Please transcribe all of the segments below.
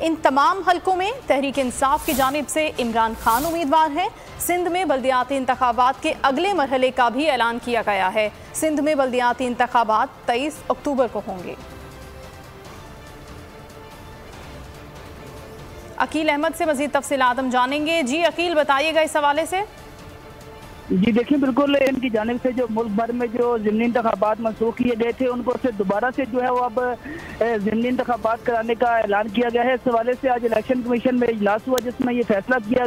इन तमाम हलकों में तहरीक इंसाफ की जानिब से इमरान खान उम्मीदवार हैं। सिंध में बल्दियाती इंतखाबात के अगले मरहले का भी ऐलान किया गया है। सिंध में बल्दियाती इंतखाबात 23 अक्टूबर को होंगे। अकील अहमद से मजीद तफसीलात हम जानेंगे। जी अकील, बताइएगा इस हवाले से। जी देखिए, बिल्कुल इनकी जानिब से जो मुल्क भर में जो ज़िमनी इंतखाबात मनसूख किए गए थे उनको से दोबारा से जो है वो अब ज़िमनी इंतखाबात कराने का ऐलान किया गया है। इस हवाले से आज इलेक्शन कमीशन में इजलास हुआ जिसमें ये फैसला किया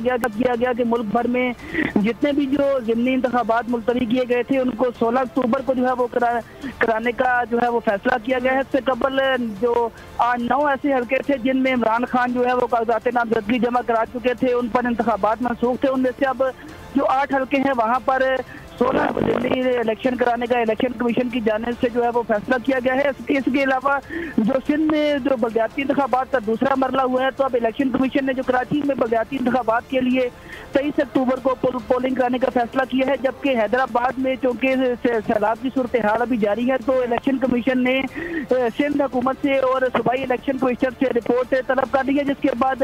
गया कि मुल्क भर में जितने भी जो ज़िमनी इंतखाबात मुलतवी किए गए थे उनको 16 अक्टूबर को जो है वो कराने का जो है वो फैसला किया गया है। इससे कबल जो 9 ऐसे हल्के थे जिनमें इमरान खान जो है वो कागजात नामजदगी जमा करा चुके थे, उन पर इंतखाबात मनसूख थे। उनमें से अब जो 8 हल्के हैं वहाँ पर 16 ज़िमनी इलेक्शन कराने का इलेक्शन कमीशन की जानिब से जो है वो फैसला किया गया है। इसके अलावा जो सिंध में जो बल्दियाती इंतखाबात का दूसरा मरला हुआ है, तो अब इलेक्शन कमीशन ने जो कराची में बल्दियाती इंतखाबात के लिए 23 अक्टूबर को पोलिंग कराने का फैसला किया है। जबकि हैदराबाद में चूँकि सैलाब की सूरत हाल अभी जारी है, तो इलेक्शन कमीशन ने सिंध हुकूमत से और सूबाई इलेक्शन कमिश्नर से रिपोर्ट तलब कर ली है, जिसके बाद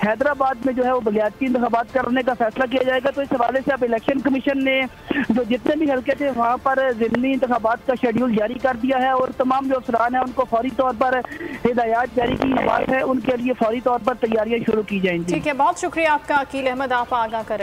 हैदराबाद में जो है वो बल्दियाती इंतखाबात करने का फैसला किया जाएगा। तो इस हवाले से अब इलेक्शन कमीशन ने जो जितने भी हल्के थे वहाँ पर ज़िमनी इंतखाबात का शेड्यूल जारी कर दिया है और तमाम जो अफसरान हैं उनको फौरी तौर पर हिदायत जारी की बात है, उनके लिए फौरी तौर पर तैयारियाँ शुरू की जाएंगी। ठीक है, बहुत शुक्रिया आपका अकील अहमद, आप आगाह करें।